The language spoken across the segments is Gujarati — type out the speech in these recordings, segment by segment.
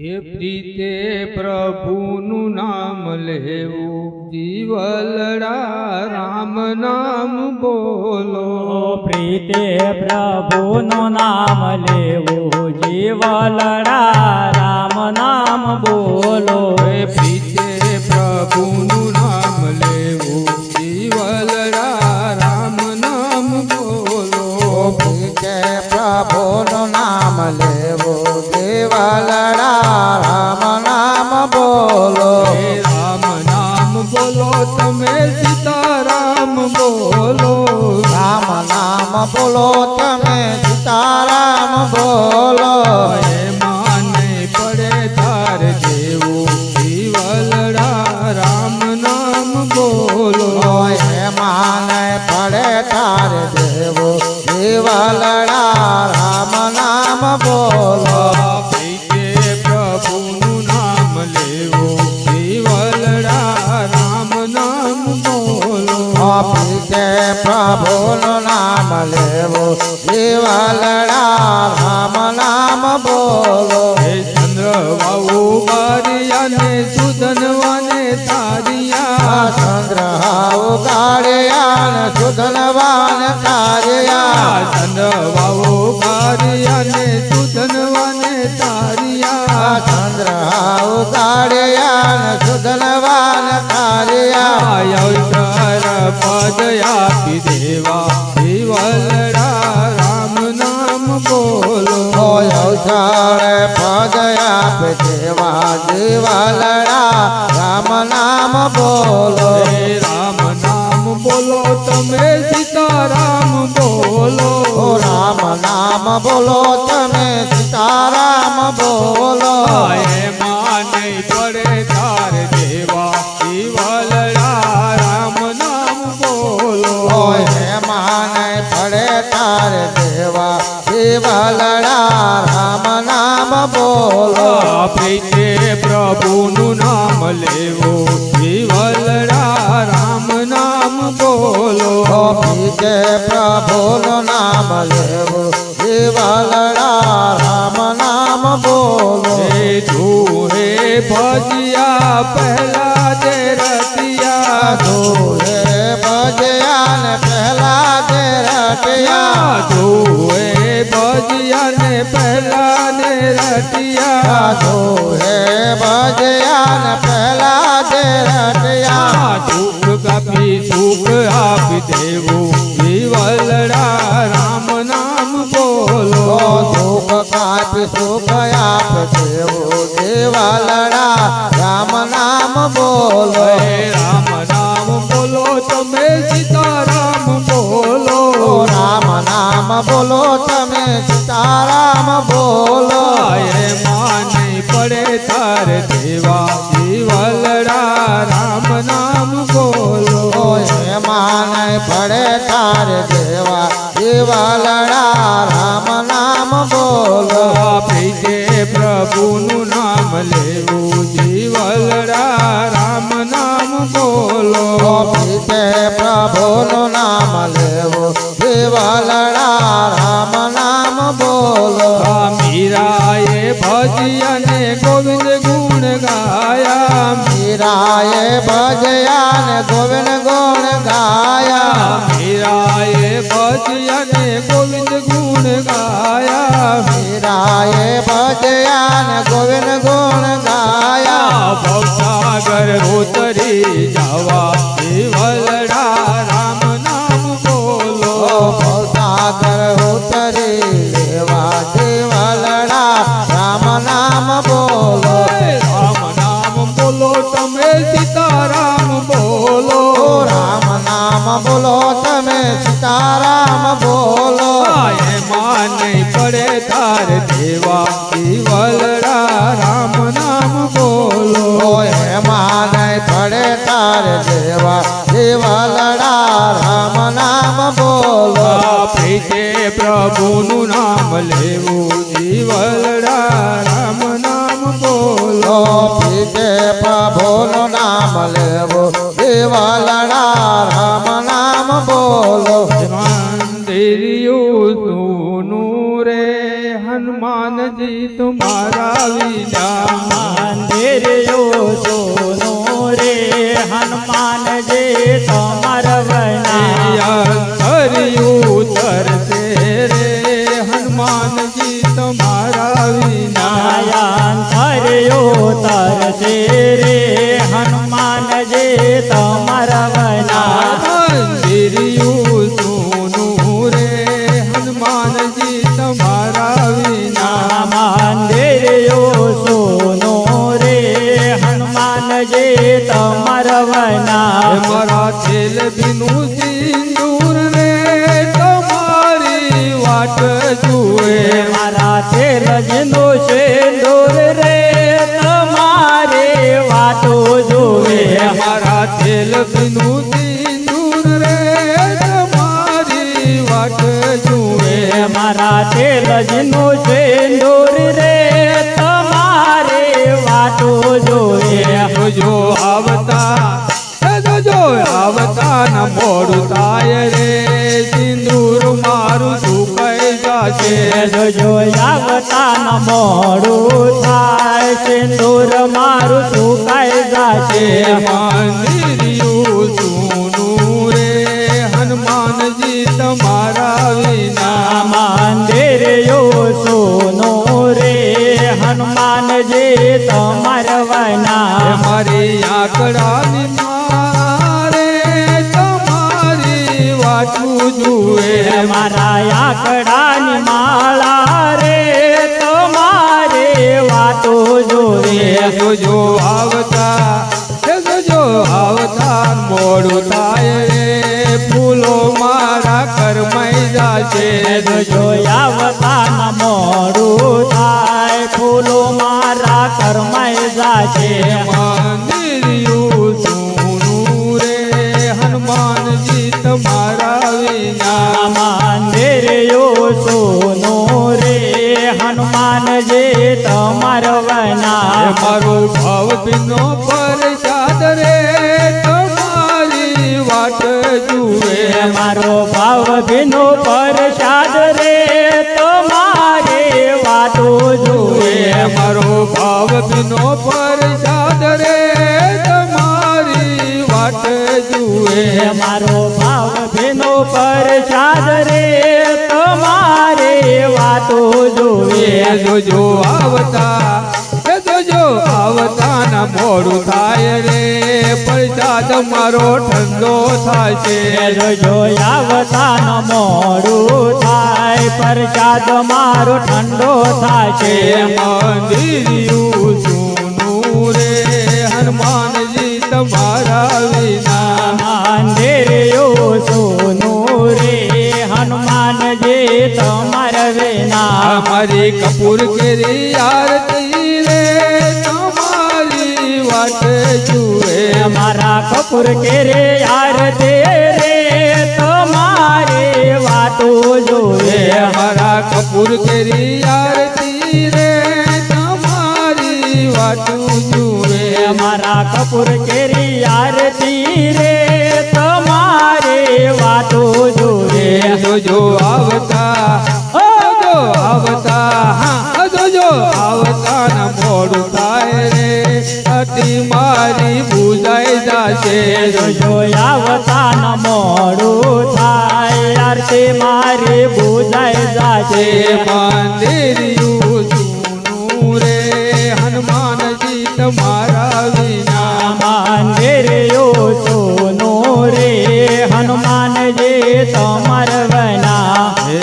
એ પ્રીતે પ્રભુનું નામ લેવું જીવલડા રામ નામ બોલો. પ્રીતે પ્રભુનું નામ લેવું જીવલડા રામ નામ બોલો. એ પ્રીતે પ્રભુનું નામ લેવું જીવલડા રામ નામ બોલો. પ્રીતે પ્રભુનું નામ લેવું જીવલડા રામ નામ બોલો. હે રામ નામ બોલો તમે સીતારામ બોલો. રામ નામ બોલો તમે સીતારામ બોલો. એમાં નહીં પડે તાર જેવું જીવલડા રામ નામ બોલો. એમાં નહીં પડે તાર દેવો જીવલડા રામ નામ બોલો. પ્રીતે પ્રભુનું નામ લેવું જીવલડા રામ નામ બોલો. પ્રીતે પ્રભુનું નામ લેવું જીવલડા રામ નામ બોલો. હે ચંદ્ર વાવું બારિયાને સુધનવાને તારિયા. ચંદ્ર ઉગાડ્યા સુધનવાન કાર્યા. ચંદ્ર વાવો બારિયાને સુધનવાને તારિયા. ચંદ્ર ઉગાડ્યા સુધનવાન કાર્યા. અવસર પદ આપી દેવા જીવલડા રામ નામ બોલો. અવસર પદ આપ દેવા જીવલડા રામ નામ બોલો. હે રામ નામ બોલો તમે સીતારામ બોલો. રામ નામ બોલો તમે સીતારામ બોલો. એમાં નહીં પડે તાર દેવા જીવલડા રામ નામ બોલો. એમાં નહીં પડે તાર દેવા જીવલડા રામ નામ બોલો. પ્રીતે પ્રભુનું નામ લેવું જીવલડા રામ નામ બોલો. પ્રીતે પ્રભુનું નામ લેવું જીવલડા રામ નામ બોલો. હે ધૂહે ભજિયા પહેલા જે રતિયા. ધોરે ભજ્યા ને પહેલા જે રટિયા. ધૂહે ભજિયા ને પહેલા ને રટિયા. ધોરે ભજ્યા ને પહેલા જે રટિયા. સુખ કાપી સુખ આપી દેવું જીવલડા રામ નામ બોલો. સુખ કાપી સુખ આપ દેવો જીવલડા રામ નામ બોલો. હે રામ નામ બોલો તમે સીતારામ બોલો. રામ નામ બોલો તમે સીતારામ બોલો. એમાં નહીં પડે તાર દેવા જીવલડા રામ નામ બોલો. એમાં નહીં પડે તાર દેવા જીવલડા રામ નામ બોલો. પ્રીતે પ્રભુનું નામ લેવું જીવલડા રામ નામ બોલો. પ્રીતે પ્રભુનું નામ લેવું જીવલડા રામ નામ બોલો. મીરાએ ભજ્યાને ગોવિંદ ગુણ ગાયા. મીરાએ ભજ્યા ને ગોવિંદ ગુણ ગાયા. મીરાએ ભજ્યાને ગોવિંદ ગુણ ગાયા. મીરાએ ભજ્યા ને ગોવિંદ ગુણ ગાયા. ભવસાગર ઉતરી જવા જીવલડા રામ નામ બોલો. ભવસાગર ઉતરી લેવા જીવલડા રામ નામ બોલો. રામ નામ બોલો તમે સીતારામ બોલો. રામ નામ બોલો તમે સીતારામ બોલો. એમાં નહીં પડે તાર દેવા જીવલડા રામ નામ બોલો. એમાં નહીં પડે તાર દેવા જીવલડા રામ નામ બોલો. પ્રીતે પ્રભુનું નામ લેવું જીવલડા રામ નામ બોલો. પ્રીતે પ્રભુનું નામ લેવું જીવલડા રામ નામ બોલો. મંદિરિયું સોનું રે હનુમાન હનુમાનજી તમારા વિના મંદિર સોનો રે હનુમાનજી તમાર વના અંતર્યું તરસે રે હનુમાનજી તમારા વિના અંતર્યો તરસે રે હનુમાનજી તમાર વના મંદિરિયું સોનું રે હનુમાનજી તમારા વિના મંદિર સોનો રે હનુમાનજી તમાર વના મારા તેલ બીનું સિંદૂર રે તમારી વાટ જુએ મારા તેલજનો સિંદૂર રે તમારે વાતો જોવે મારા તેલ બીનું સિંદૂર રે તમારી વાટ જુએ મારા તેલજનો સિંદૂર રે તમારે વાતો જોવે જો આવતા જો આવતા ન મોડું થાય રે સિંદૂર મારું સુકાઈ જાશે જો આવતા ન મોડું થાય સિંદૂર મારું સુકાઈ જાશે મંદિરિયું સોનું રે હનુમાનજી તમારા વિના મંદિર સોનો રે હનુમાનજી તમાર વના મારી આંકડાની મારે તમારી વાતું જુએ મારા આકડાની માળા રે તમારે વાતો જોવે જો આવતા જો આવતા મોડું થાય રે ફૂલો મારા કરમાઈ જાશે જો આવતા ન મોડું થાય ફૂલો મારા કરમાઈ જાશે મંદિરિયું સોનું રે હનુમાનજી તમારા વિના મંદિર સોનો રે હનુમાનજી તમાર વના મારો ભાવ બીનો પ્રસાદ રે તમારી વાટ જુએ મારો ભાવ ભીનો પ્રસાદ રે તમારે વાતો જોવે મારો ભાવ બીનો પ્રસાદ રે તમારી વાટ જુએ મારો ભાવ ભીનો પ્રસાદ રે તમારે વાતો જોવે જો આવતા જો આવતા ના મોડું થાય રે પ્રસાદ મારો ઠંડો થાય જો આવતા ન મોડું થાય પ્રસાદ મારો ઠંડો થાય મંદિરિયું સોનું રે હનુમાનજી તમારા વિના મંદિર સોનો રે હનુમાનજી તમાર વિના અમારી કપૂર કેરી આરતી રે તમારી વાટ જુએ મારા કપૂર કેરે આરતી રે તમારે વાતો જોવે અમારા કપૂર કેરી આરતી રે તમારી વાટ જુએ મારા કપૂર કેરી આરતી રે તમારે વાતો જોવે જો આવતા જો આવતા હા જો આવતા ન મોડું થાય રે અતિ મારી બુજાઈ જાશે જો આવતા ન મોડું થાય આરતી મારી બુજાઈ જાશે મંદિરિયું સોનું રે હનુમાનજી તમારા વિના મંદિર સોનો રે હનુમાનજી તમાર વના હે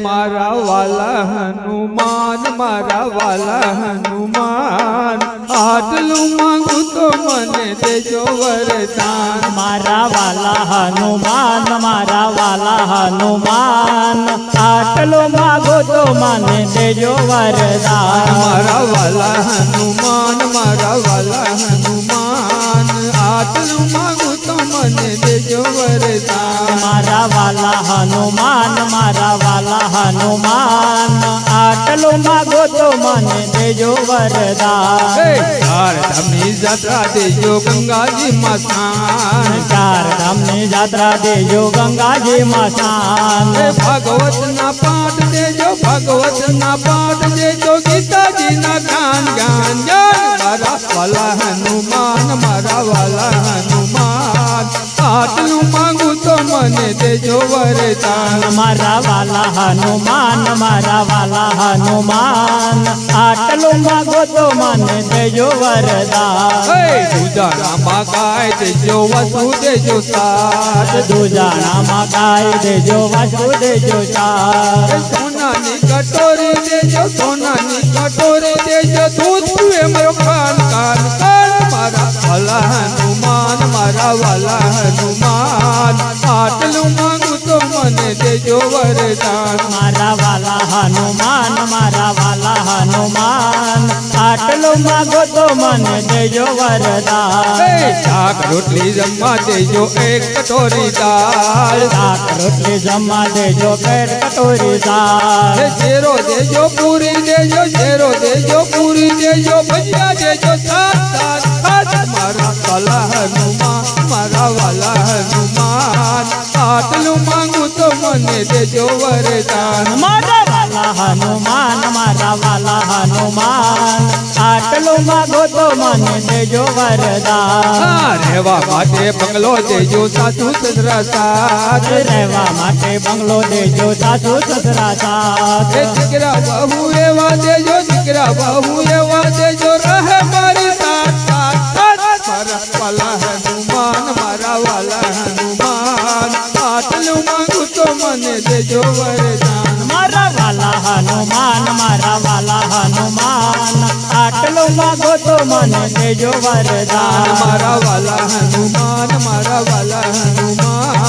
મારા વાલા હનુમાન મારા વાલા હનુમાન આટલું માંગુ તો મને દેજો વરદાન મારા વાલા હનુમાન મારા વાલા હનુમાન આટલો માગો તો મને દેજો વરદાન મારા વાલા હનુમાન મારા વાલા હનુમાન આટલું માંગુ તો મને દેજો વરદાન મારા વાલા હનુમાન મારા વાલા હનુમાન આટલો આટલું માગો તો મને દેજો વરદાન ચાર ધામની જાત્રા દેજો ગંગાજીમાં સ્નાન ચાર ધામની જાત્રા દેજો ગંગાજીમાં સ્નાન ભાગવતના પાઠ દેજો ભાગવતના પાઠ દેજો ગીતાજીના ગાન ગાન ગાન મારા વાલા હનુમાન મારા વાલા હનુમાન આટલું માંગુ તો મને દેજો વરદાન મારા વાલા હનુમાન મારા વાલા હનુમાન આટલું માગો તો મને દેજો વરદાન દુજાણામાં ગાય દેજો વસુ દેજો સાથ દુજાણામાં ગાય દેજો વાસુ દેજો ચાર સોનાની કટોરી દેજો સોનાની કટોરી દેજો દૂધ પીવે મારો કાન કાન કાન મારા વાલા હનુમાન મારા વાલા હનુમાન આટલું માંગુ તો મને દેજો વરદાન મારા વાલા હનુમાન મારા વાલા હનુમાન આટલું માગો તો મને દેજો વરદાન શાક રોટલી જમવા દેજો એક કટોરી દાળ શાક રોટલી જમવા દેજો પેટ કટોરી દાળ શેરો દેજો પૂરી દેજો શેરો દેજો પૂરી દેજો ભજીયા દેજો સાત સાત સાત મારા વાલા હનુમાન મારા વાલા હનુમાન આટલું માંગુ તો મને દેજો વરદાન મારા વાલા હનુમાન મારા વાલા હનુમાન આટલું માગો તો મને દેજો વરદાન રહેવા માટે બંગલો દેજો સાસુ સસરા સાથ રહેવા માટે બંગલો દેજો સાસુ સસરા સાથ દીકરા બહુ એવા દેજો દીકરા બહુ એવા દેજો રહે મારી સાથ સાથ સાથ મારા વાલા હનુમાન મારા વાલા હનુમાન આટલું માંગુ તો મને દેજો વરદાન મારા વાલા હનુમાન મારા વાલા હનુમાન આટલું માગો તો મને દેજો વરદાન મારા વાલા હનુમાન મારા વાલા હનુમાન